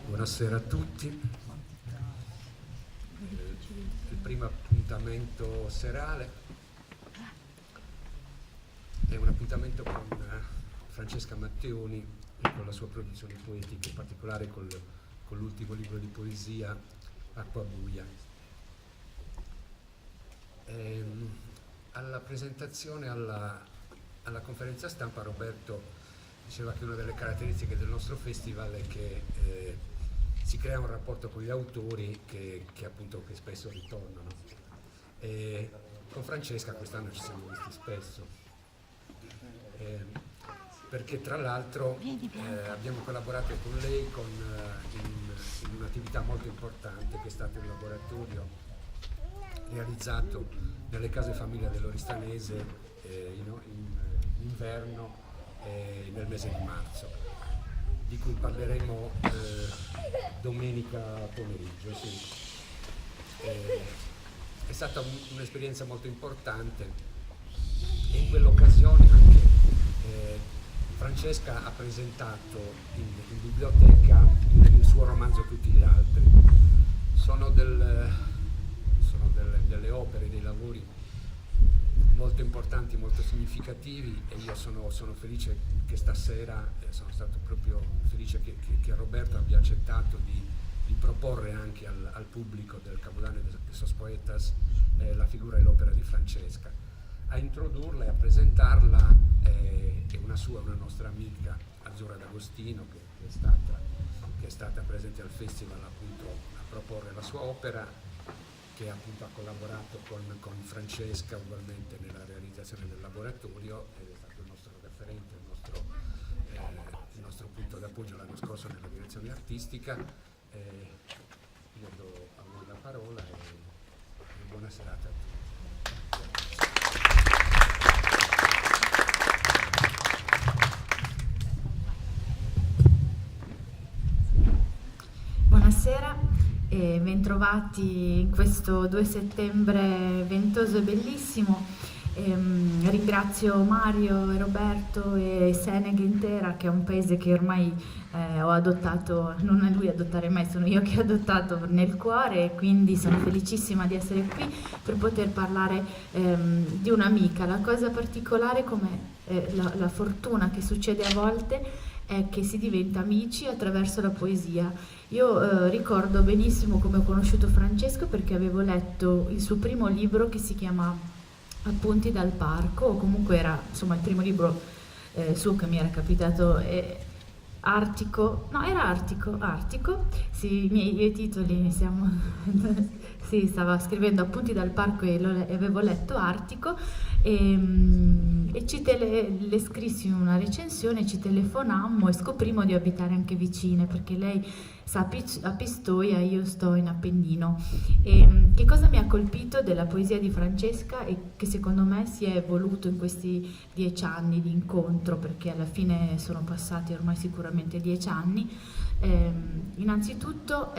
Buonasera a tutti. Il primo appuntamento serale è un appuntamento con Francesca Matteoni e con la sua produzione poetica, in particolare con l'ultimo libro di poesia Acqua Buia. Alla presentazione alla conferenza stampa Roberto diceva che una delle caratteristiche del nostro festival è che si crea un rapporto con gli autori che spesso ritornano. Con Francesca quest'anno ci siamo visti spesso, perché tra l'altro abbiamo collaborato con lei in un'attività molto importante che è stato un laboratorio realizzato nelle case famiglia dell'Oristanese in inverno nel mese di marzo, di cui parleremo domenica pomeriggio. Sì. È stata un'esperienza molto importante e in quell'occasione anche Francesca ha presentato in biblioteca il suo romanzo Tutti gli altri. Sono delle opere, dei lavori molto importanti, molto significativi, e io sono felice che stasera, sono stato proprio felice che Roberto abbia accettato di proporre anche al pubblico del Cabulane de esos Poetas la figura e l'opera di Francesca. A introdurla e a presentarla è una nostra amica, Azzurra D'Agostino, che è stata presente al festival appunto a proporre la sua opera, che appunto ha collaborato con Francesca ugualmente nella realizzazione del laboratorio, ed è stato il nostro referente, il nostro punto d'appoggio l'anno scorso nella direzione artistica. Io do a voi la parola e buona serata a tutti. Buonasera e bentrovati in questo 2 settembre ventoso e bellissimo. Ringrazio Mario e Roberto e Seneghe intera, che è un paese che ormai ho adottato, non è lui a adottare mai, sono io che ho adottato nel cuore, e quindi sono felicissima di essere qui per poter parlare di un'amica. La cosa particolare, come la fortuna che succede a volte, è che si diventa amici attraverso la poesia. Io ricordo benissimo come ho conosciuto Francesco, perché avevo letto il suo primo libro che si chiama Appunti dal parco, o comunque era insomma il primo libro suo che mi era capitato. Artico, sì, i miei titoli sì, stava scrivendo Appunti dal parco e avevo letto Artico, e le scrissi in una recensione, ci telefonammo e scoprimmo di abitare anche vicine, perché lei sta a Pistoia e io sto in Appennino. E che cosa mi ha colpito della poesia di Francesca e che secondo me si è evoluto in questi 10 anni di incontro, perché alla fine sono passati ormai sicuramente 10 anni, innanzitutto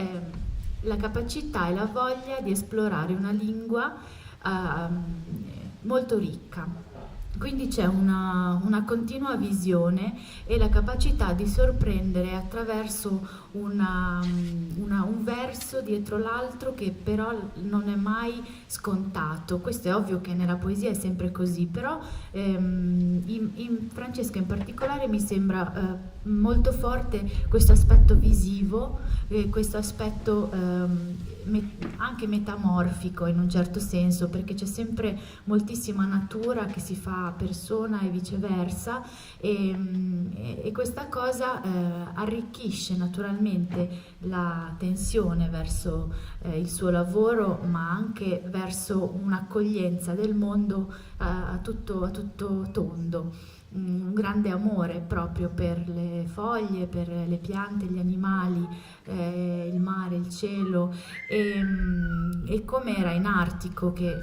la capacità e la voglia di esplorare una lingua molto ricca. Quindi c'è una continua visione e la capacità di sorprendere attraverso un verso dietro l'altro, che però non è mai scontato. Questo è ovvio che nella poesia è sempre così, però in Francesca in particolare mi sembra molto forte questo aspetto visivo, questo aspetto anche metamorfico in un certo senso, perché c'è sempre moltissima natura che si fa persona e viceversa, e questa cosa arricchisce naturalmente la tensione verso il suo lavoro, ma anche verso un'accoglienza del mondo a tutto tondo. Un grande amore proprio per le foglie, per le piante, gli animali, il mare, il cielo, e come era in Artico, che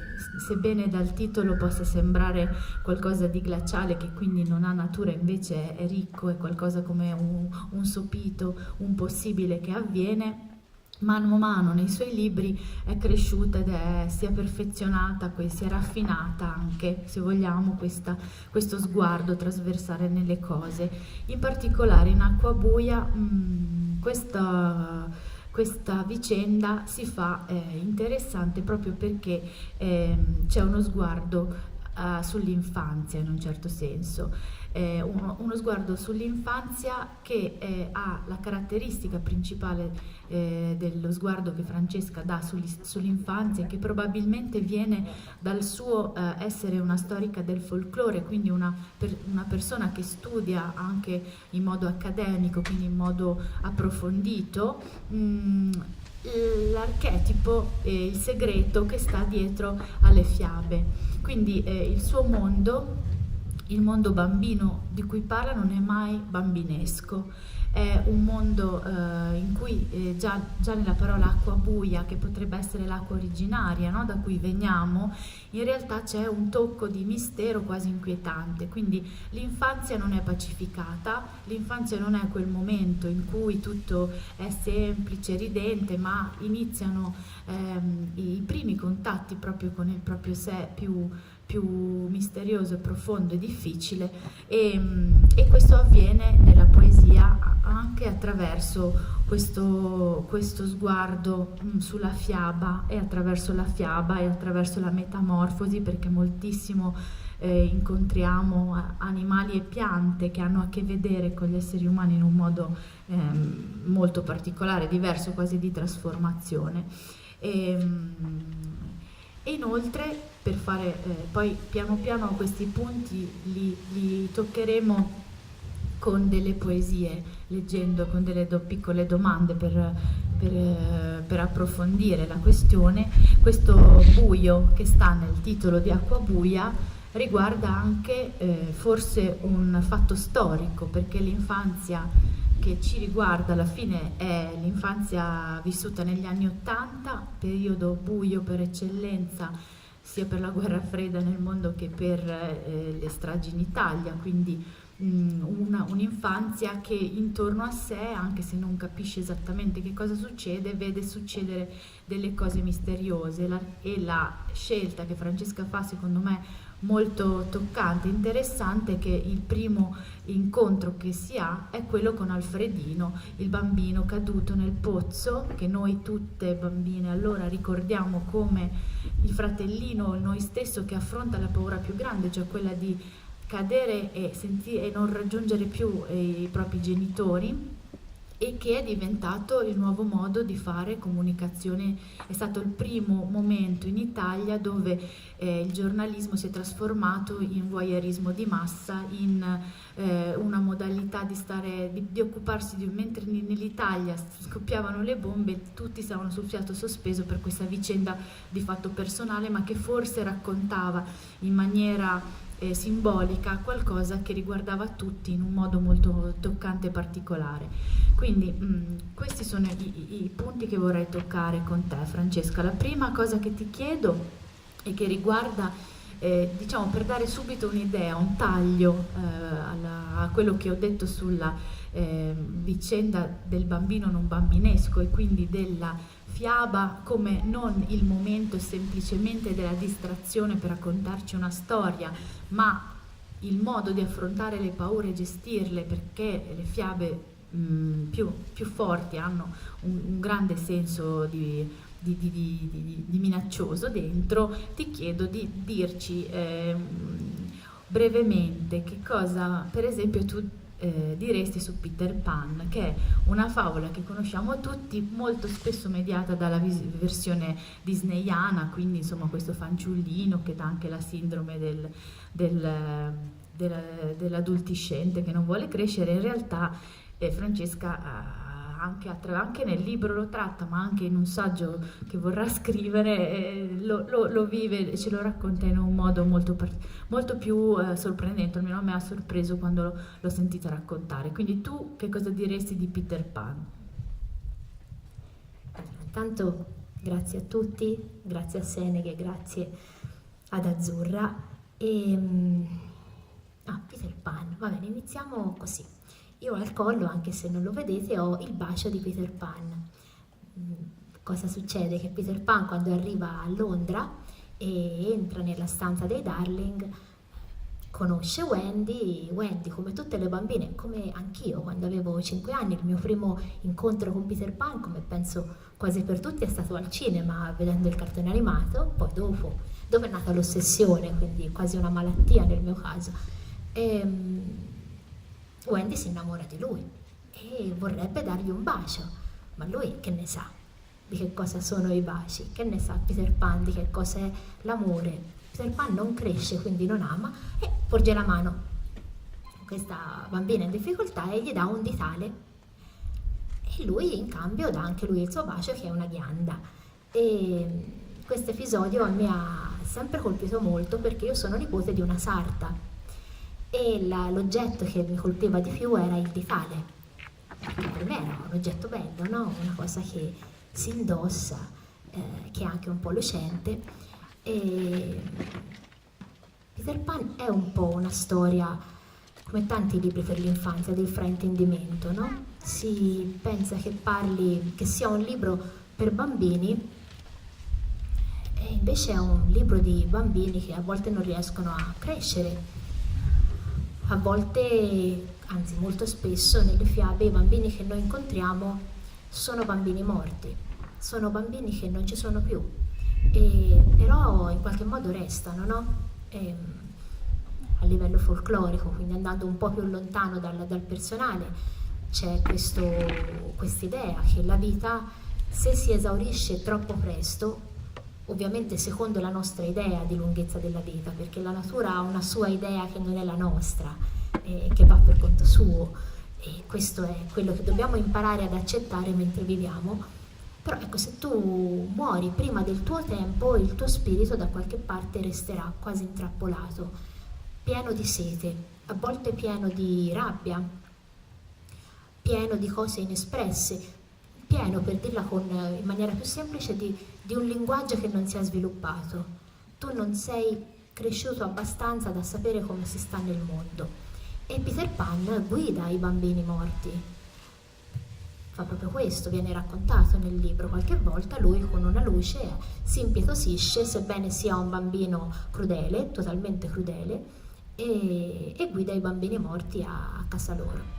sebbene dal titolo possa sembrare qualcosa di glaciale, che quindi non ha natura, invece è ricco, è qualcosa come un sopito, un possibile che avviene. Mano a mano nei suoi libri è cresciuta ed si è perfezionata, si è raffinata anche, se vogliamo, questo sguardo trasversale nelle cose. In particolare in Acqua Buia questa vicenda si fa interessante proprio perché c'è uno sguardo sull'infanzia in un certo senso, uno sguardo sull'infanzia che ha la caratteristica principale dello sguardo che Francesca dà sull'infanzia, che probabilmente viene dal suo essere una storica del folklore, quindi una persona che studia anche in modo accademico, quindi in modo approfondito, l'archetipo e il segreto che sta dietro alle fiabe. Quindi il suo mondo, il mondo bambino di cui parla, non è mai bambinesco, è un mondo in cui già nella parola acqua buia, che potrebbe essere l'acqua originaria, no? Da cui veniamo, in realtà c'è un tocco di mistero quasi inquietante. Quindi l'infanzia non è pacificata, l'infanzia non è quel momento in cui tutto è semplice, ridente, ma iniziano i primi contatti proprio con il proprio sé più misterioso, profondo e difficile, e questo avviene nella poesia anche attraverso questo sguardo sulla fiaba, e attraverso la fiaba e attraverso la metamorfosi, perché moltissimo incontriamo animali e piante che hanno a che vedere con gli esseri umani in un modo molto particolare, diverso, quasi di trasformazione. E inoltre, per fare poi piano piano questi punti li toccheremo con delle poesie, leggendo con delle piccole domande per approfondire la questione. Questo buio che sta nel titolo di Acqua buia riguarda anche forse un fatto storico, perché l'infanzia che ci riguarda alla fine è l'infanzia vissuta negli anni ’80, periodo buio per eccellenza, sia per la guerra fredda nel mondo che per le stragi in Italia, quindi un'infanzia che intorno a sé, anche se non capisce esattamente che cosa succede, vede succedere delle cose misteriose, e la scelta che Francesca fa, secondo me molto toccante e interessante, è che il primo incontro che si ha è quello con Alfredino, il bambino caduto nel pozzo, che noi tutte bambine allora ricordiamo come il fratellino, noi stesso, che affronta la paura più grande, cioè quella di cadere e non raggiungere più i propri genitori, e che è diventato il nuovo modo di fare comunicazione. È stato il primo momento in Italia dove il giornalismo si è trasformato in voyeurismo di massa, in una modalità di occuparsi mentre nell'Italia scoppiavano le bombe, tutti stavano sul fiato sospeso per questa vicenda di fatto personale, ma che forse raccontava in maniera simbolica qualcosa che riguardava tutti in un modo molto toccante e particolare. Quindi questi sono i punti che vorrei toccare con te, Francesca. La prima cosa che ti chiedo e che riguarda, diciamo, per dare subito un'idea, un taglio a quello che ho detto sulla vicenda del bambino non bambinesco, e quindi della fiaba come non il momento semplicemente della distrazione per raccontarci una storia, ma il modo di affrontare le paure e gestirle, perché le fiabe più forti hanno un grande senso di minaccioso dentro. Ti chiedo di dirci brevemente che cosa, per esempio, tu diresti su Peter Pan, che è una favola che conosciamo tutti, molto spesso mediata dalla versione disneyana, quindi insomma questo fanciullino che dà anche la sindrome dell'adultiscente che non vuole crescere. In realtà Francesca anche nel libro lo tratta, ma anche in un saggio che vorrà scrivere lo vive e ce lo racconta in un modo molto più sorprendente. Almeno a me ha sorpreso quando l'ho sentita raccontare. Quindi tu che cosa diresti di Peter Pan? Intanto grazie a tutti, grazie a Seneghe, grazie ad Azzurra. Peter Pan, va bene, iniziamo così. Io al collo, anche se non lo vedete, ho il bacio di Peter Pan. Cosa succede? Che Peter Pan, quando arriva a Londra e entra nella stanza dei Darling, conosce Wendy. Wendy, come tutte le bambine, come anch'io quando avevo 5 anni, il mio primo incontro con Peter Pan, come penso quasi per tutti, è stato al cinema vedendo il cartone animato. Poi dopo è nata l'ossessione, quindi quasi una malattia nel mio caso. Wendy si innamora di lui e vorrebbe dargli un bacio, ma lui che ne sa di che cosa sono i baci, che ne sa Peter Pan di che cosa è l'amore. Peter Pan non cresce, quindi non ama, e porge la mano a questa bambina in difficoltà e gli dà un ditale, e lui in cambio dà anche lui il suo bacio, che è una ghianda. E questo episodio mi ha sempre colpito molto, perché io sono nipote di una sarta e l'oggetto che mi colpiva di più era il ditale, perché per me era un oggetto bello, no? Una cosa che si indossa, che è anche un po' lucente. E Peter Pan è un po' una storia, come tanti libri per l'infanzia, del fraintendimento, no? Si pensa che sia un libro per bambini, e invece è un libro di bambini che a volte non riescono a crescere. A volte, anzi molto spesso, nelle fiabe i bambini che noi incontriamo sono bambini morti, sono bambini che non ci sono più, però in qualche modo restano, no? A livello folclorico, quindi andando un po' più lontano dal personale, c'è quest'idea che la vita, se si esaurisce troppo presto, ovviamente secondo la nostra idea di lunghezza della vita, perché la natura ha una sua idea che non è la nostra, che va per conto suo, e questo è quello che dobbiamo imparare ad accettare mentre viviamo. Però ecco, se tu muori prima del tuo tempo, il tuo spirito da qualche parte resterà quasi intrappolato, pieno di sete, a volte pieno di rabbia, pieno di cose inespresse, pieno, per dirla in maniera più semplice, di un linguaggio che non si è sviluppato. Tu non sei cresciuto abbastanza da sapere come si sta nel mondo. E Peter Pan guida i bambini morti. Fa proprio questo, viene raccontato nel libro. Qualche volta lui con una luce si impietosisce, sebbene sia un bambino crudele, totalmente crudele, e guida i bambini morti a casa loro.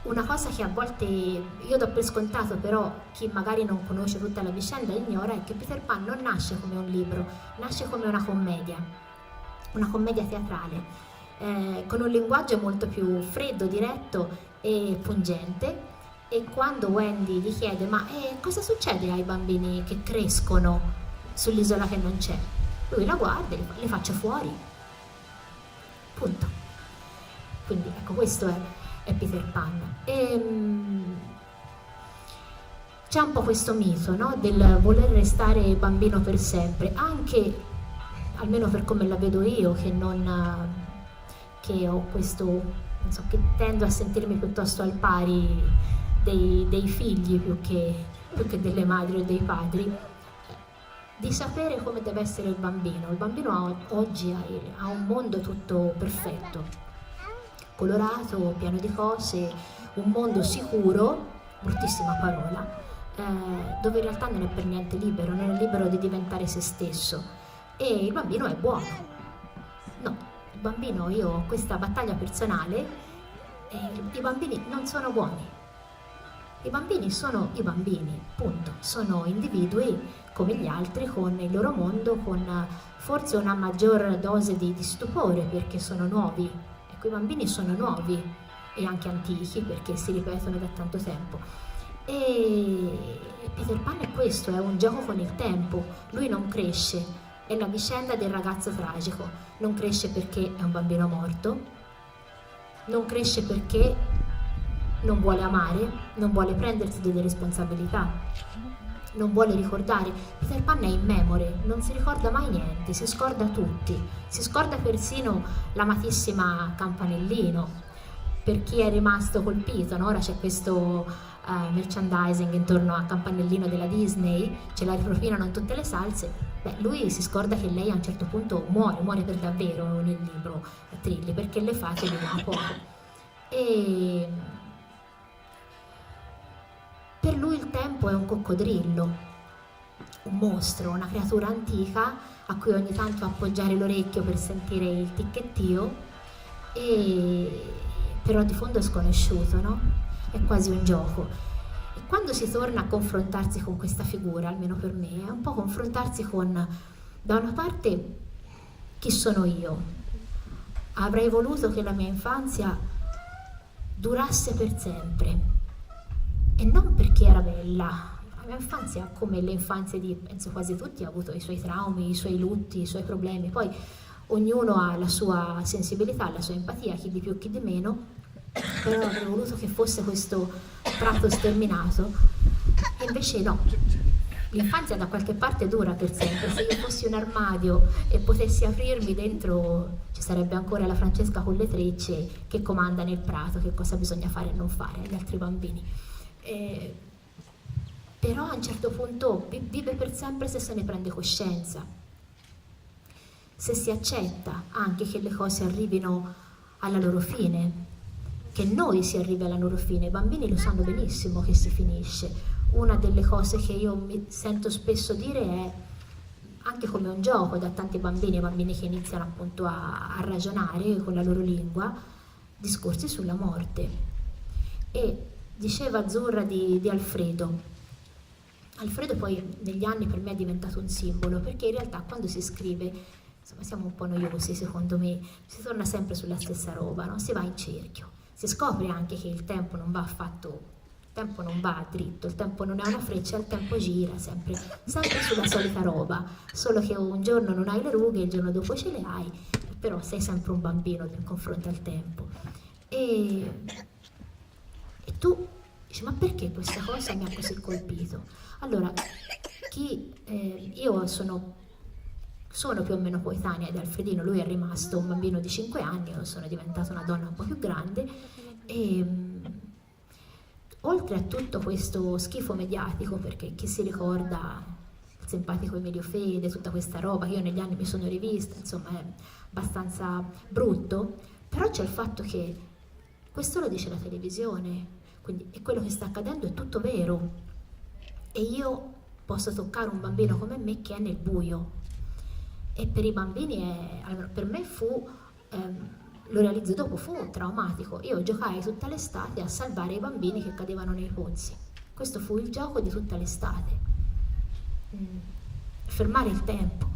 Una cosa che a volte io do per scontato, però chi magari non conosce tutta la vicenda ignora, è che Peter Pan non nasce come un libro, nasce come una commedia teatrale, con un linguaggio molto più freddo, diretto e pungente. E quando Wendy gli chiede ma cosa succede ai bambini che crescono sull'isola che non c'è, lui la guarda e li faccia fuori, punto. Quindi ecco, questo è Peter Pan. C'è un po' questo mito, no? Del voler restare bambino per sempre, anche, almeno per come la vedo io, che ho questo, non so, che tendo a sentirmi piuttosto al pari dei figli più che delle madri o dei padri, di sapere come deve essere il bambino. Il bambino oggi ha un mondo tutto perfetto, colorato, pieno di cose, un mondo sicuro, bruttissima parola, dove in realtà non è per niente libero, non è libero di diventare se stesso. E il bambino è buono. No, il bambino, io ho questa battaglia personale, i bambini non sono buoni. I bambini sono i bambini, punto. Sono individui come gli altri, con il loro mondo, con forse una maggior dose di stupore, perché sono nuovi. Ecco, i bambini sono nuovi e anche antichi, perché si ripetono da tanto tempo. E Peter Pan è questo, è un gioco con il tempo. Lui non cresce, è la vicenda del ragazzo tragico. Non cresce perché è un bambino morto, non cresce perché non vuole amare, non vuole prendersi delle responsabilità, non vuole ricordare. Peter Pan è immemore, non si ricorda mai niente, si scorda tutti, si scorda persino l'amatissima Campanellino. Per chi è rimasto colpito, no? Ora c'è questo merchandising intorno a Campanellino della Disney, ce la ripropinano in tutte le salse. Beh, lui si scorda che lei a un certo punto muore per davvero nel libro Trilli, perché le fate durano poco. E per lui il tempo è un coccodrillo, un mostro, una creatura antica a cui ogni tanto appoggiare l'orecchio per sentire il ticchettio, però di fondo è sconosciuto, no? È quasi un gioco. E quando si torna a confrontarsi con questa figura, almeno per me, è un po' confrontarsi con, da una parte, chi sono io? Avrei voluto che la mia infanzia durasse per sempre, e non perché era bella. La mia infanzia, come le infanzie di penso quasi tutti, ha avuto i suoi traumi, i suoi lutti, i suoi problemi. Poi ognuno ha la sua sensibilità, la sua empatia, chi di più, chi di meno, però avrei voluto che fosse questo prato sterminato, e invece no. L'infanzia da qualche parte dura per sempre. Se io fossi un armadio e potessi aprirmi, dentro ci sarebbe ancora la Francesca con le trecce che comanda nel prato che cosa bisogna fare e non fare agli altri bambini. Però a un certo punto vive per sempre se se ne prende coscienza, se si accetta anche che le cose arrivino alla loro fine, che noi si arrivi alla loro fine. I bambini lo sanno benissimo che si finisce. Una delle cose che io mi sento spesso dire è, anche come un gioco da tanti bambini che iniziano appunto a ragionare con la loro lingua, discorsi sulla morte. E diceva Azzurra di Alfredo. Alfredo poi negli anni per me è diventato un simbolo, perché in realtà quando si scrive, insomma, siamo un po' noiosi secondo me, si torna sempre sulla stessa roba, no? Si va in cerchio, si scopre anche che il tempo non va affatto, il tempo non va dritto, il tempo non è una freccia, il tempo gira sempre sulla solita roba, solo che un giorno non hai le rughe, il giorno dopo ce le hai, però sei sempre un bambino in confronto al tempo. E tu dici, ma perché questa cosa mi ha così colpito? Allora, io sono più o meno coetanea di Alfredino, lui è rimasto un bambino di 5 anni, io sono diventata una donna un po' più grande, e oltre a tutto questo schifo mediatico, perché chi si ricorda il simpatico Emilio Fede, tutta questa roba che io negli anni mi sono rivista, insomma è abbastanza brutto, però c'è il fatto che questo lo dice la televisione, quindi e quello che sta accadendo è tutto vero. E io posso toccare un bambino come me che è nel buio, e per i bambini almeno per me lo realizzo dopo, fu traumatico. Io giocai tutta l'estate a salvare i bambini che cadevano nei pozzi, questo fu il gioco di tutta l'estate, fermare il tempo.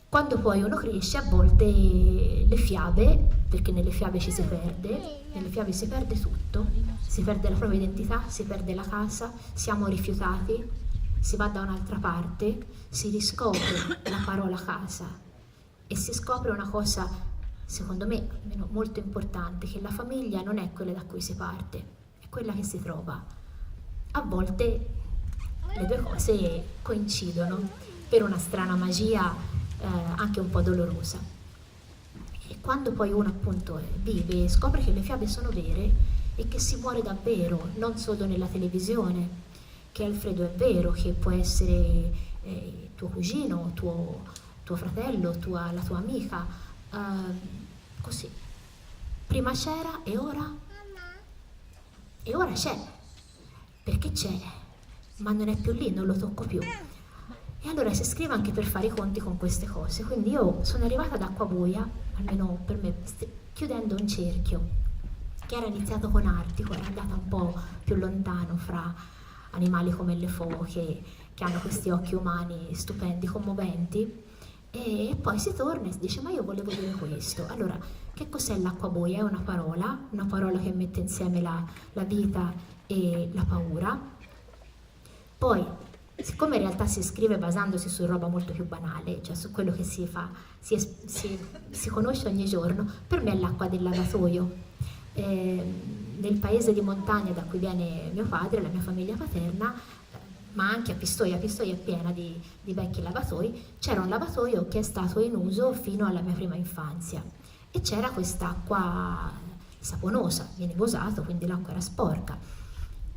Quando poi uno cresce, a volte le fiabe, perché nelle fiabe ci si perde, nelle fiabe si perde tutto, si perde la propria identità, si perde la casa, siamo rifiutati, si va da un'altra parte, si riscopre la parola casa e si scopre una cosa, secondo me, almeno molto importante, che la famiglia non è quella da cui si parte, è quella che si trova. A volte le due cose coincidono per una strana magia anche un po' dolorosa. E quando poi uno appunto vive, scopre che le fiabe sono vere e che si muore davvero, non solo nella televisione, che Alfredo è vero, che può essere tuo cugino, tuo fratello, la tua amica, così. Prima c'era e ora? E ora c'è, perché c'è, ma non è più lì, non lo tocco più. E allora si scrive anche per fare i conti con queste cose. Quindi io sono arrivata ad Acquabuia, almeno per me, chiudendo un cerchio che era iniziato con Artico, era andata un po' più lontano fra animali come le foche, che hanno questi occhi umani stupendi, commoventi, e poi si torna e si dice, ma io volevo dire questo. Allora, che cos'è l'Acquabuia? È una parola che mette insieme la vita e la paura. Poi, siccome in realtà si scrive basandosi su roba molto più banale, cioè su quello che si fa, si conosce ogni giorno, per me è l'acqua del lavatoio. Nel paese di montagna da cui viene mio padre, la mia famiglia paterna, ma anche a Pistoia è piena di vecchi lavatoi, c'era un lavatoio che è stato in uso fino alla mia prima infanzia e c'era quest'acqua saponosa, veniva usato, quindi l'acqua era sporca.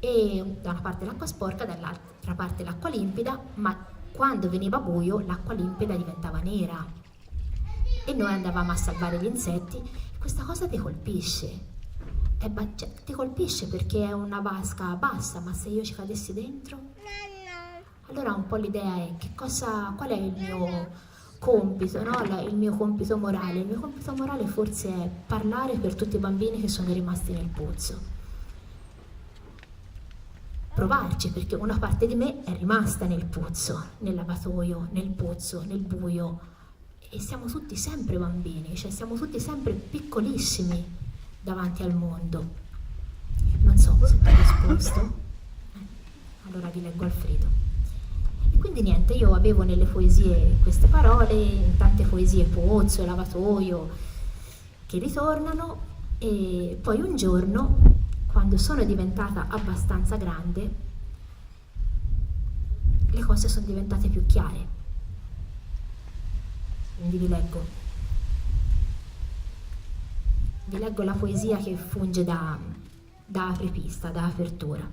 E da una parte l'acqua sporca, dall'altra parte l'acqua limpida, ma quando veniva buio l'acqua limpida diventava nera e noi andavamo a salvare gli insetti. Questa cosa ti colpisce, ti colpisce perché è una vasca bassa, ma se io ci cadessi dentro, Allora un po' l'idea è qual è il mio compito, no? Il mio compito morale. Il mio compito morale forse è parlare per tutti i bambini che sono rimasti nel pozzo. Provarci, perché una parte di me è rimasta nel pozzo, nel lavatoio, nel pozzo, nel buio, e siamo tutti sempre bambini, cioè siamo tutti sempre piccolissimi davanti al mondo. Non so se ti ho risposto. Allora vi leggo Alfredo. E quindi niente, io avevo nelle poesie queste parole, in tante poesie pozzo e lavatoio che ritornano, e poi un giorno, quando sono diventata abbastanza grande, le cose sono diventate più chiare. Quindi vi leggo la poesia che funge da apripista, da apertura.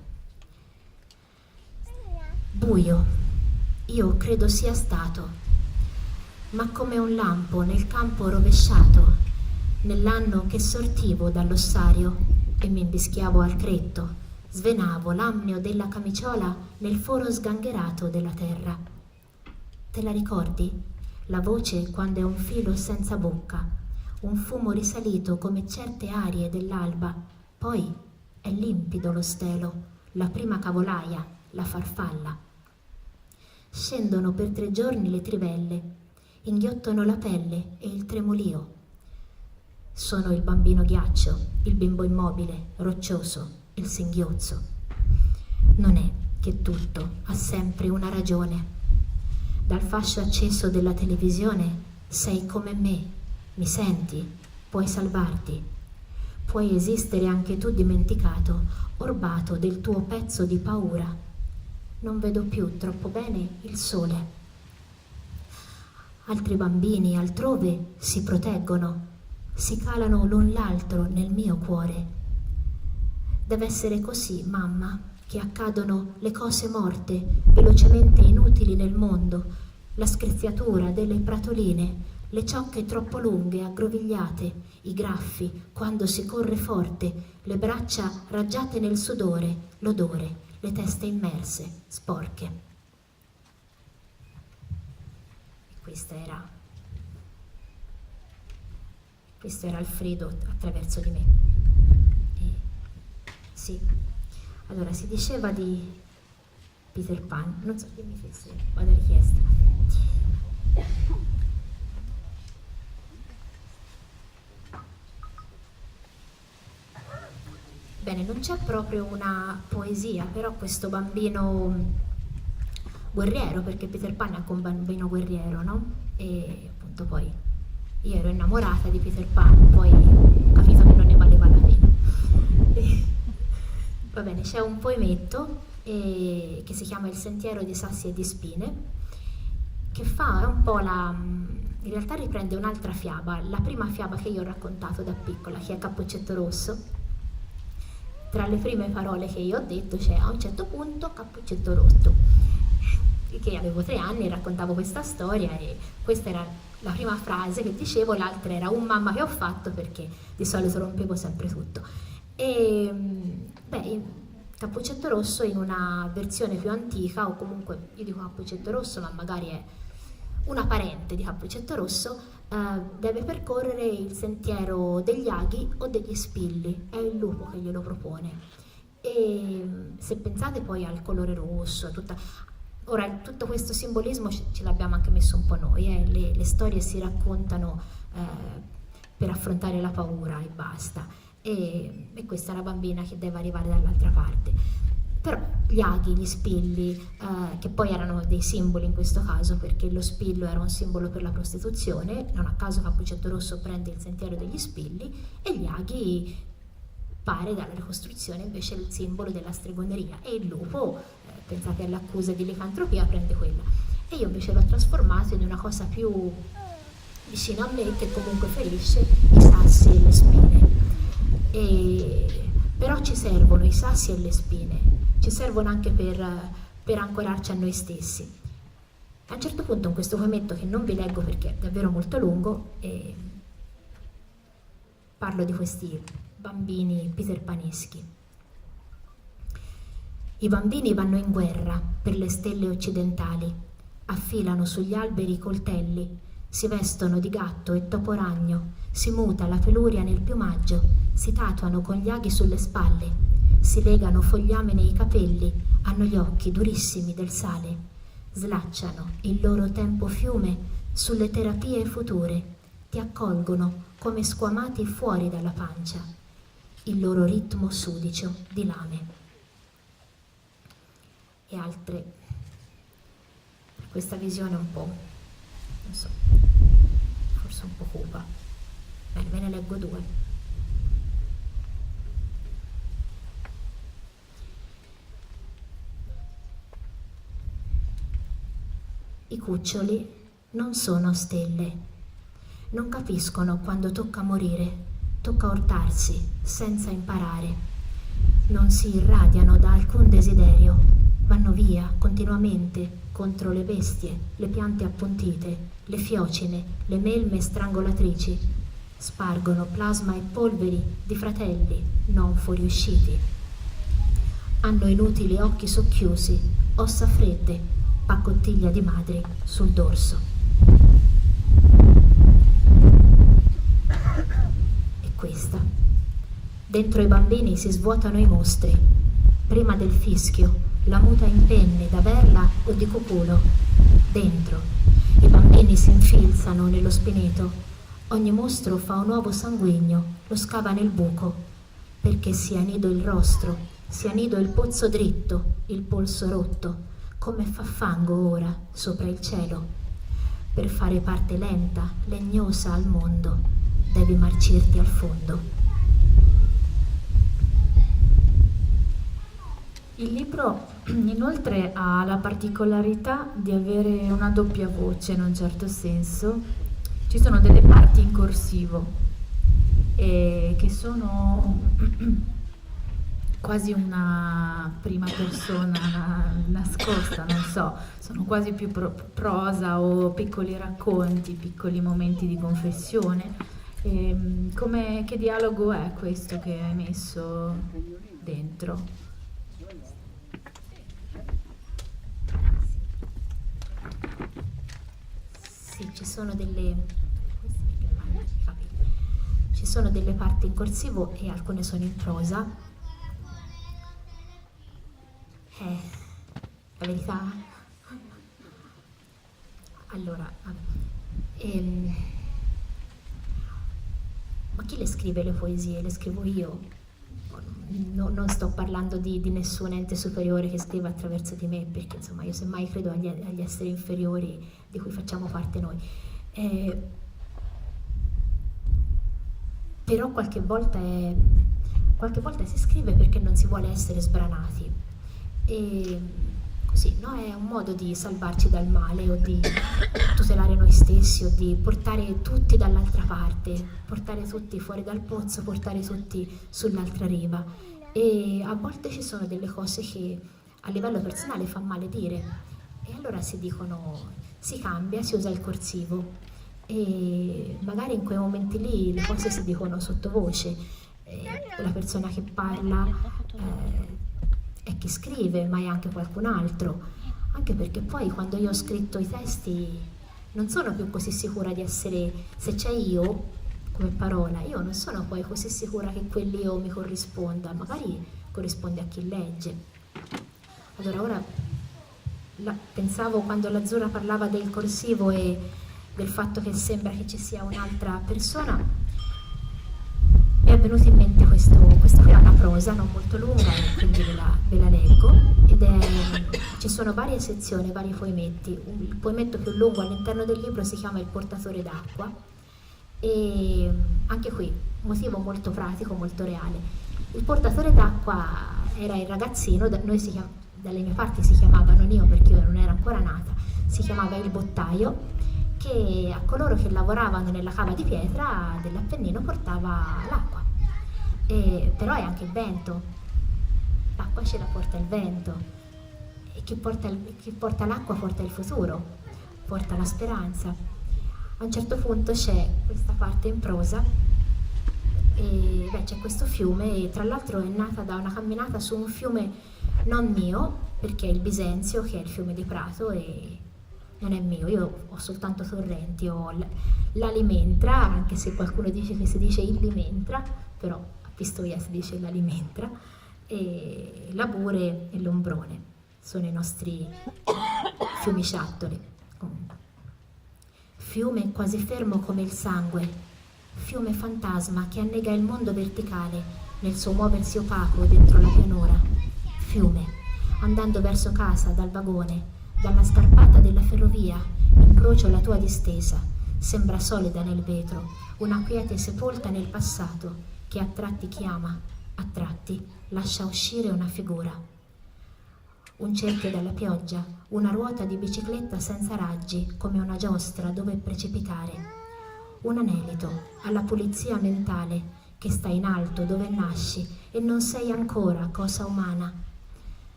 Buio, io credo sia stato, ma come un lampo nel campo rovesciato, nell'anno che sortivo dall'ossario e mi imbischiavo al cretto, svenavo l'amnio della camiciola nel foro sgangherato della terra. Te la ricordi? La voce quando è un filo senza bocca, un fumo risalito come certe arie dell'alba, poi è limpido lo stelo, la prima cavolaia, la farfalla. Scendono per 3 giorni le trivelle, inghiottono la pelle e il tremolio. Sono il bambino ghiaccio, il bimbo immobile, roccioso, il singhiozzo. Non è che tutto ha sempre una ragione. Dal fascio acceso della televisione sei come me, mi senti, puoi salvarti. Puoi esistere anche tu dimenticato, orbato del tuo pezzo di paura. Non vedo più troppo bene il sole. Altri bambini altrove si proteggono, si calano l'un l'altro nel mio cuore. Deve essere così, mamma, che accadono le cose morte, velocemente inutili nel mondo, la screziatura delle pratoline, le ciocche troppo lunghe, aggrovigliate, i graffi, quando si corre forte, le braccia raggiate nel sudore, l'odore, le teste immerse, sporche. Questo era Alfredo attraverso di me. Sì, allora si diceva di Peter Pan, non so, dimmi se vado a richiesta. Bene, non c'è proprio una poesia, però questo bambino guerriero, perché Peter Pan è anche un bambino guerriero, no? E appunto poi io ero innamorata di Peter Pan, poi ho capito che non ne valeva la pena. Va bene, c'è un poemetto che si chiama Il sentiero di sassi e di spine, che fa un po' in realtà riprende un'altra fiaba, la prima fiaba che io ho raccontato da piccola, che è Cappuccetto Rosso. Tra le prime parole che io ho detto c'è a un certo punto Cappuccetto Rotto, che avevo 3 anni e raccontavo questa storia, e questa era la prima frase che dicevo, l'altra era un mamma che ho fatto, perché di solito rompevo sempre tutto. E Cappuccetto Rosso in una versione più antica, o comunque io dico Cappuccetto Rosso ma magari è una parente di Cappuccetto Rosso, deve percorrere il sentiero degli aghi o degli spilli, è il lupo che glielo propone. E se pensate poi al colore rosso, ora tutto questo simbolismo ce l'abbiamo anche messo un po' noi, le storie si raccontano per affrontare la paura e basta, e questa è una bambina che deve arrivare dall'altra parte. Però gli aghi, gli spilli, che poi erano dei simboli in questo caso, perché lo spillo era un simbolo per la prostituzione, non a caso Cappuccetto Rosso prende il sentiero degli spilli, e gli aghi pare dalla ricostruzione invece il simbolo della stregoneria, e il lupo, pensate all'accusa di licantropia, prende quella. E io invece l'ho trasformato in una cosa più vicina a me, che comunque ferisce, i sassi e le spine. Però ci servono i sassi e le spine, ci servono anche per ancorarci a noi stessi. A un certo punto in questo poemetto, che non vi leggo perché è davvero molto lungo, parlo di questi bambini peterpaneschi. I bambini vanno in guerra per le stelle occidentali, affilano sugli alberi i coltelli, si vestono di gatto e toporagno, si muta la peluria nel piumaggio, si tatuano con gli aghi sulle spalle, si legano fogliame nei capelli, hanno gli occhi durissimi del sale, slacciano il loro tempo fiume sulle terapie future, ti accolgono come squamati fuori dalla pancia, il loro ritmo sudicio di lame. E altre, questa visione un po', non so, forse un po' cupa. Bene, ve ne leggo due. I cuccioli non sono stelle, non capiscono quando tocca morire, tocca urtarsi senza imparare, non si irradiano da alcun desiderio, vanno via continuamente contro le bestie, le piante appuntite, le fiocine, le melme strangolatrici, spargono plasma e polveri di fratelli non fuoriusciti. Hanno inutili occhi socchiusi, ossa fredde, paccottiglia di madri sul dorso. E questa. Dentro i bambini si svuotano i mostri. Prima del fischio, la muta in penne d'averla o di cuculo. Dentro. I bambini si infilzano nello spineto. Ogni mostro fa un uovo sanguigno, lo scava nel buco, perché sia nido il rostro, sia nido il pozzo dritto, il polso rotto, come fa fango ora sopra il cielo. Per fare parte lenta, legnosa al mondo, devi marcirti al fondo. Il libro inoltre ha la particolarità di avere una doppia voce in un certo senso. Ci sono delle parti in corsivo che sono quasi una prima persona nascosta, non so, sono quasi più prosa o piccoli racconti, piccoli momenti di confessione. Che dialogo è questo che hai messo dentro? Sì, ci sono delle parti in corsivo e alcune sono in prosa. La verità? Allora, ma chi le scrive le poesie? Le scrivo io. Non sto parlando di nessun ente superiore che scrive attraverso di me, perché insomma io semmai credo agli esseri inferiori di cui facciamo parte noi. Però qualche volta si scrive perché non si vuole essere sbranati. E così, no? È un modo di salvarci dal male o di tutelare noi stessi o di portare tutti dall'altra parte, portare tutti fuori dal pozzo, portare tutti sull'altra riva. E a volte ci sono delle cose che a livello personale fa male dire e allora si dicono, si cambia, si usa il corsivo e magari in quei momenti lì le cose si dicono sottovoce. La persona che parla è chi scrive, ma è anche qualcun altro, anche perché poi quando io ho scritto i testi non sono più così sicura di essere, se c'è io come parola, io non sono poi così sicura che quell'io mi corrisponda, magari corrisponde a chi legge. Allora ora pensavo quando l'Azzurra parlava del corsivo e del fatto che sembra che ci sia un'altra persona, mi è venuto in mente questa qui è una prosa non molto lunga e quindi ve la leggo ci sono varie sezioni, vari poemetti. Il poemetto più lungo all'interno del libro si chiama Il portatore d'acqua e anche qui motivo molto pratico, molto reale. Il portatore d'acqua era il ragazzino, dalle mie parti si chiamava, non io perché io non ero ancora nata, si chiamava il bottaio, che a coloro che lavoravano nella cava di pietra dell'Appennino portava l'acqua. Però è anche il vento, l'acqua ce la porta il vento e chi porta l'acqua porta il futuro, porta la speranza. A un certo punto c'è questa parte in prosa e c'è questo fiume e tra l'altro è nata da una camminata su un fiume non mio, perché è il Bisenzio, che è il fiume di Prato, e non è mio, io ho soltanto torrenti, ho l'Alimentra, anche se qualcuno dice che si dice il Limentra, però a Pistoia si dice l'Alimentra, e l'Abure e l'Ombrone sono i nostri fiumiciattoli. Fiume quasi fermo come il sangue, fiume fantasma che annega il mondo verticale nel suo muoversi opaco dentro la pianura. Fiume, andando verso casa dal vagone, dalla scarpata della ferrovia, incrocio la tua distesa, sembra solida nel vetro, una quiete sepolta nel passato che a tratti chiama, a tratti lascia uscire una figura. Un cerchio dalla pioggia, una ruota di bicicletta senza raggi, come una giostra dove precipitare. Un anelito alla pulizia mentale che sta in alto dove nasci e non sei ancora cosa umana.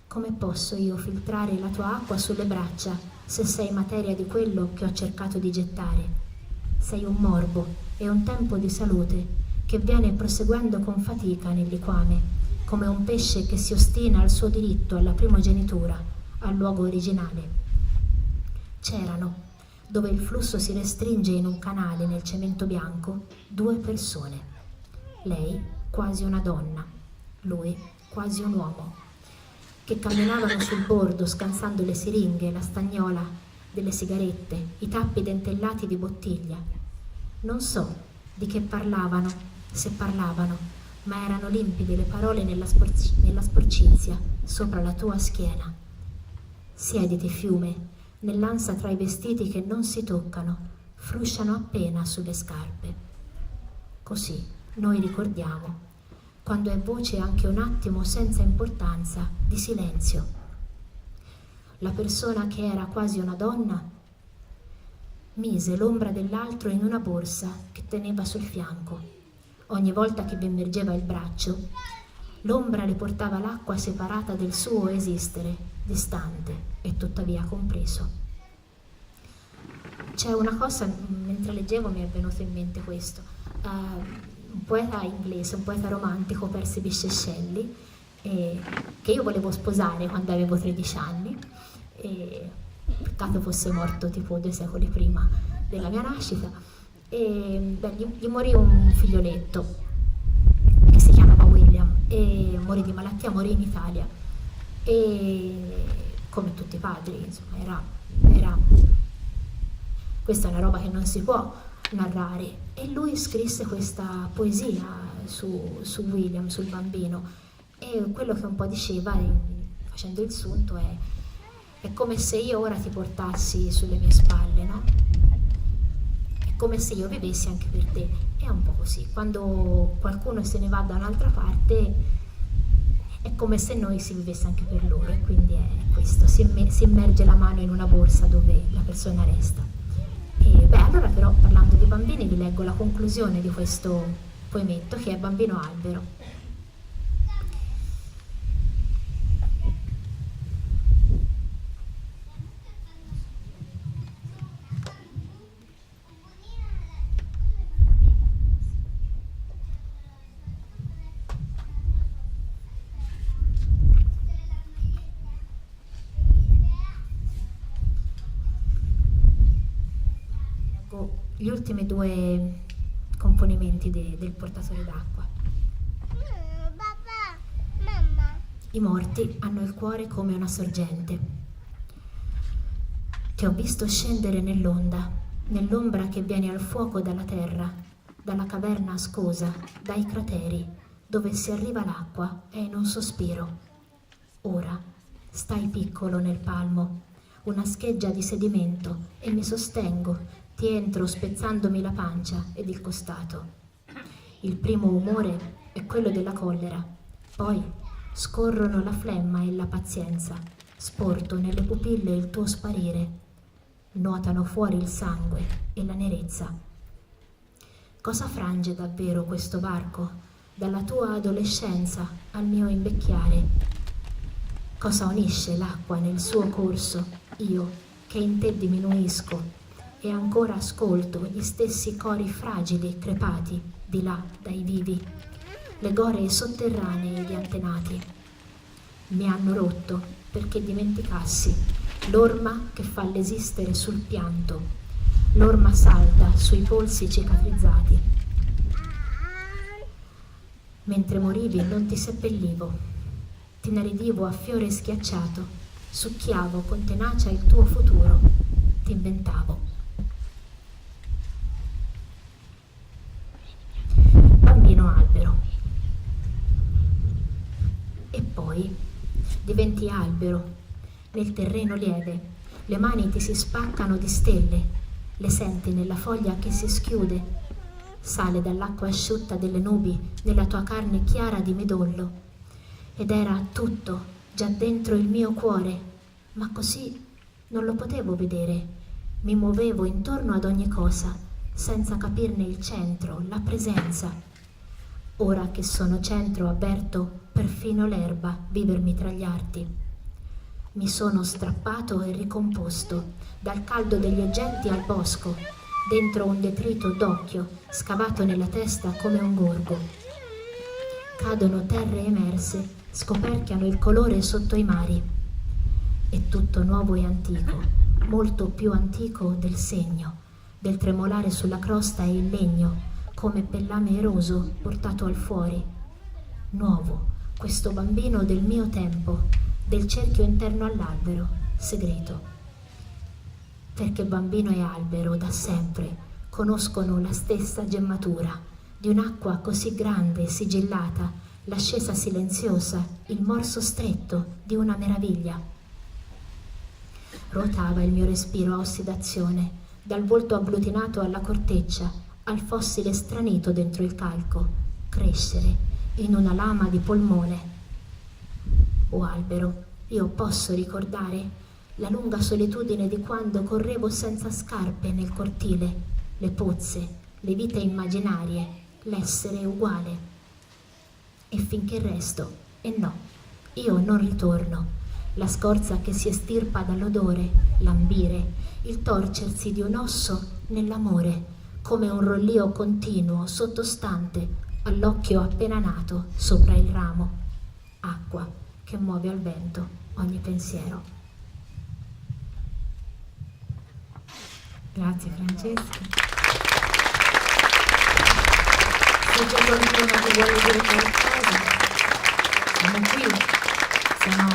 Come posso io filtrare la tua acqua sulle braccia se sei materia di quello che ho cercato di gettare? Sei un morbo e un tempo di salute che viene proseguendo con fatica nel liquame, come un pesce che si ostina al suo diritto alla primogenitura, al luogo originale. C'erano, dove il flusso si restringe in un canale nel cemento bianco, 2 persone. Lei quasi una donna, lui quasi un uomo, che camminavano sul bordo scansando le siringhe, la stagnola delle sigarette, i tappi dentellati di bottiglia. Non so di che parlavano, se parlavano, ma erano limpide le parole nella sporcizia sopra la tua schiena. Siediti, fiume, nell'ansa tra i vestiti che non si toccano, frusciano appena sulle scarpe. Così noi ricordiamo, quando è voce anche un attimo senza importanza, di silenzio. La persona che era quasi una donna mise l'ombra dell'altro in una borsa che teneva sul fianco. Ogni volta che vi immergeva il braccio, l'ombra le portava l'acqua separata del suo esistere, distante e tuttavia compreso. C'è una cosa, mentre leggevo mi è venuto in mente questo. Un poeta inglese, un poeta romantico, Percy Bysshe Shelley, che io volevo sposare quando avevo 13 anni, e peccato fosse morto tipo 2 secoli prima della mia nascita. E gli morì un figlioletto che si chiamava William e morì di malattia, morì in Italia, e come tutti i padri, insomma, questa è una roba che non si può narrare, e lui scrisse questa poesia su William, sul bambino, e quello che un po' diceva, facendo il sunto, è come se io ora ti portassi sulle mie spalle, no? Come se io vivessi anche per te. È un po' così, quando qualcuno se ne va da un'altra parte è come se noi si vivesse anche per loro, e quindi è questo, si immerge la mano in una borsa dove la persona resta. Allora però, parlando di bambini, vi leggo la conclusione di questo poemetto, che è Bambino albero. Gli ultimi 2 componimenti del portatore d'acqua. Papà, mamma. I morti hanno il cuore come una sorgente. Ti ho visto scendere nell'ombra che viene al fuoco dalla terra, dalla caverna ascosa, dai crateri, dove si arriva l'acqua, è in un sospiro. Ora stai piccolo nel palmo, una scheggia di sedimento, e mi sostengo. Ti entro spezzandomi la pancia ed il costato. Il primo umore è quello della collera, poi scorrono la flemma e la pazienza, sporto nelle pupille il tuo sparire, nuotano fuori il sangue e la nerezza. Cosa frange davvero questo varco, dalla tua adolescenza al mio invecchiare? Cosa unisce l'acqua nel suo corso, io che in te diminuisco, e ancora ascolto gli stessi cori fragili crepati di là dai vivi, le gore sotterranee di antenati. mi hanno rotto perché dimenticassi l'orma che fa l'esistere sul pianto, l'orma salda sui polsi cicatrizzati. Mentre morivi non ti seppellivo, ti inaridivo a fiore schiacciato, succhiavo con tenacia il tuo futuro, ti inventavo. Bambino albero. E poi diventi albero, nel terreno lieve, le mani ti si spaccano di stelle, le senti nella foglia che si schiude, sale dall'acqua asciutta delle nubi nella tua carne chiara di midollo. Ed era tutto già dentro il mio cuore, ma così non lo potevo vedere. Mi muovevo intorno ad ogni cosa, senza capirne il centro, la presenza. Ora che sono centro avverto perfino l'erba vivermi tra gli arti. Mi sono strappato e ricomposto, dal caldo degli oggetti al bosco, dentro un detrito d'occhio, scavato nella testa come un gorgo. Cadono terre emerse, scoperchiano il colore sotto i mari. È tutto nuovo e antico, molto più antico del segno, del tremolare sulla crosta e il legno, come pellame eroso portato al fuori. Nuovo, questo bambino del mio tempo, del cerchio interno all'albero, segreto. Perché bambino e albero da sempre conoscono la stessa gemmatura di un'acqua così grande e sigillata, l'ascesa silenziosa, il morso stretto di una meraviglia. Ruotava il mio respiro a ossidazione, dal volto agglutinato alla corteccia, al fossile stranito dentro il calco, crescere in una lama di polmone. O albero, io posso ricordare la lunga solitudine di quando correvo senza scarpe nel cortile, le pozze, le vite immaginarie, l'essere uguale. E finché resto, e no, io non ritorno, la scorza che si estirpa dall'odore, l'ambire, il torcersi di un osso nell'amore, come un rollio continuo, sottostante, all'occhio appena nato sopra il ramo, acqua che muove al vento ogni pensiero. Grazie Francesca. Se c'è qualcuno che vuole dire qualcosa, Siamo qui, se no,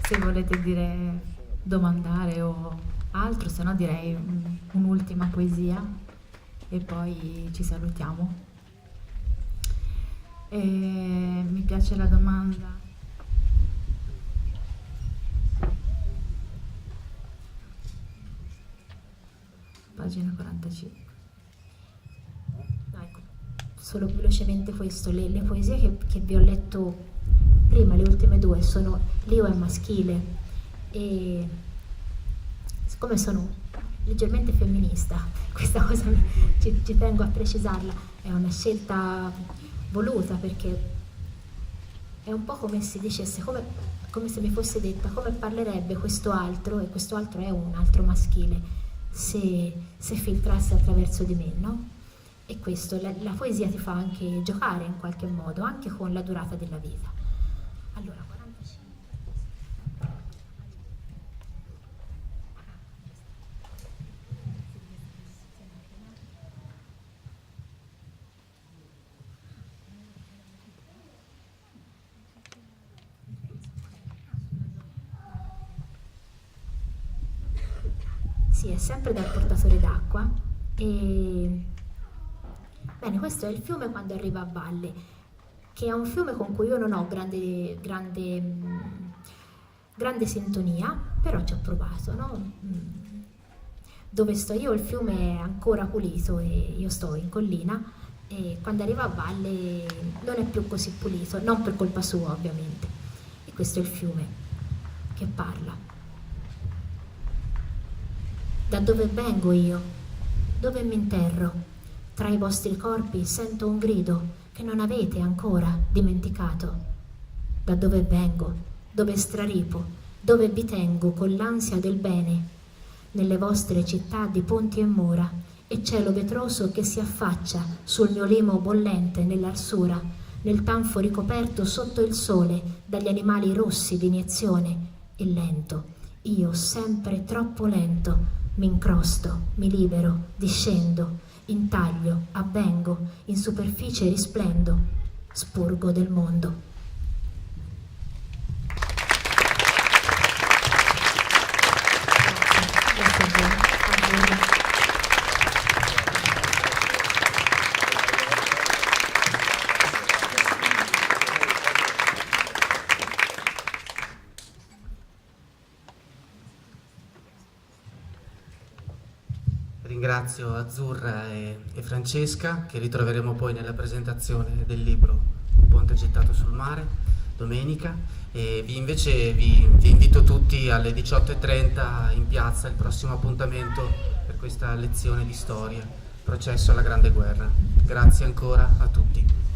se volete dire, domandare o altro, se no direi un'ultima poesia e poi ci salutiamo. Mi piace la domanda. Pagina 45. ecco, solo velocemente questo, le poesie che vi ho letto prima, le ultime due, sono Lio è maschile e siccome sono leggermente femminista, questa cosa ci tengo a precisarla, è una scelta voluta perché è un po' come se dicesse, come se mi fosse detta come parlerebbe questo altro, e questo altro è un altro maschile, se filtrasse attraverso di me, no? E questo, la poesia ti fa anche giocare in qualche modo, anche con la durata della vita. Allora, 45. Sì, è sempre dal portatore d'acqua e bene, questo è il fiume quando arriva a valle, che è un fiume con cui io non ho grande sintonia, però ci ho provato, no? Dove sto io il fiume è ancora pulito e io sto in collina, e quando arriva a valle non è più così pulito, non per colpa sua ovviamente. E questo è il fiume che parla. Da dove vengo io? Dove mi interro? Tra i vostri corpi sento un grido che non avete ancora dimenticato. Da dove vengo? Dove straripo? Dove vi tengo con l'ansia del bene? Nelle vostre città di ponti e mura, e cielo vetroso che si affaccia sul mio limo bollente nell'arsura, nel tanfo ricoperto sotto il sole dagli animali rossi d'iniezione, e lento, io sempre troppo lento, mi incrosto, mi libero, discendo, intaglio, avvengo, in superficie risplendo, spurgo del mondo. Grazie a voi. Ringrazio Azzurra e Francesca, che ritroveremo poi nella presentazione del libro Un ponte gettato sul mare, domenica, e vi invito tutti alle 18:30 in piazza, il prossimo appuntamento per questa lezione di storia, Processo alla Grande Guerra. Grazie ancora a tutti.